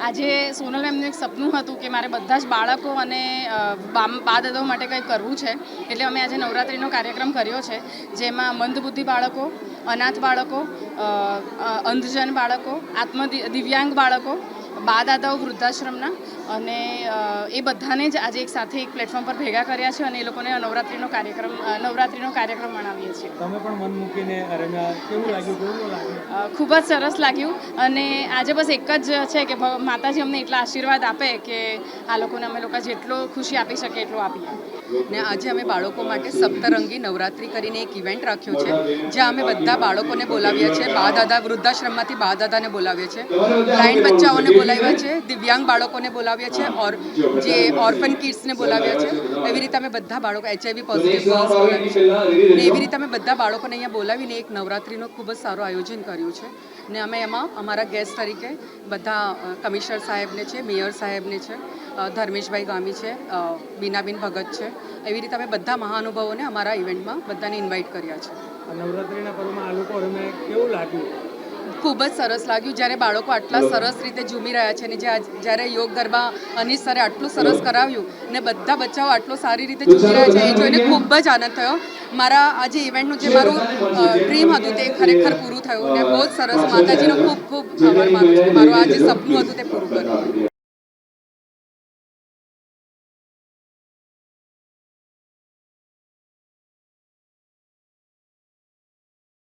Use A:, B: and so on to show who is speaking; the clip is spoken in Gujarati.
A: આજે સોનલ મેમનું એક સપનું હતું કે મારે બધા જ બાળકો અને બા દાદાઓ માટે કંઈક કરવું છે, એટલે અમે આજે નવરાત્રિનો કાર્યક્રમ કર્યો છે, જેમાં મંદબુદ્ધિ બાળકો, અનાથ બાળકો, અંધજન બાળકો, દિવ્યાંગ બાળકો, બા દાદાઓ વૃદ્ધાશ્રમના, અને એ બધાને જ આજે એક સાથે એક પ્લેટફોર્મ પર ભેગા કર્યા છે અને એ લોકોને નવરાત્રિનો કાર્યક્રમ મનાવીએ છીએ.
B: તમે પણ મન મૂકીને રમ્યા, કેવું લાગ્યું?
A: ખૂબ જ સરસ લાગ્યું, અને આજે બસ એક જ છે કે માતાજી અમને એટલા આશીર્વાદ આપે કે આ લોકોને અમે લોકો જેટલો ખુશી આપી શકીએ એટલું આપીએ.
C: ને આજે અમે બાળકો માટે સપ્તરંગી નવરાત્રિ કરીને એક ઇવેન્ટ રાખ્યો છે, જ્યાં અમે બધા બાળકોને બોલાવ્યા છે. બા દાદા વૃદ્ધાશ્રમમાંથી બા દાદાને બોલાવીએ છીએ, બ્લાઇન્ડ બચ્ચાઓને બોલાવ્યા છે, દિવ્યાંગ બાળકોને બોલાવ્યા છે, ઓર જે ઓર્ફન કિડ્સને બોલાવ્યા છે. એવી રીતે અમે બધા બાળકો, HIV પોઝિટિવ ગર્લ્સ બોલાવી છે, ને એવી રીતે અમે બધા બાળકોને અહીંયા બોલાવીને એક નવરાત્રિનો ખૂબ જ સારું આયોજન કર્યું છે. ને અમે એમાં અમારા ગેસ્ટ તરીકે બધા કમિશનર સાહેબને છે, મેયર સાહેબને છે, ધર્મેશભાઈ ગામી છે, બીનાબેન ભગત છે. એવી રીતે અમે બધા મહાનુભાવોને અમારા ઇવેન્ટમાં બધાને ઇન્વાઇટ કર્યા છે.
B: નવરાત્રિના પર્વમાં આ લોકો રમે, કેવું લાગ્યું?
C: ખૂબ જ સરસ લાગ્યું જ્યારે બાળકો આટલા સરસ રીતે ઝૂમી રહ્યા છે, ને જ્યારે યોગ ગરબા અનીશ સરે આટલું સરસ કરાવ્યું ને બધા બચ્ચાઓ આટલો સારી રીતે ઝૂમી રહ્યા છે, એ જોઈને ખૂબ જ આનંદ થયો. મારા આજે ઇવેન્ટનું જે મારું ડ્રીમ હતું તે ખરેખર પૂરું થયું, ને બહુ જ સરસ. માતાજીનો ખૂબ ખૂબ આભાર માનું છું કે મારું આ જે સપનું હતું તે પૂરું કર્યું.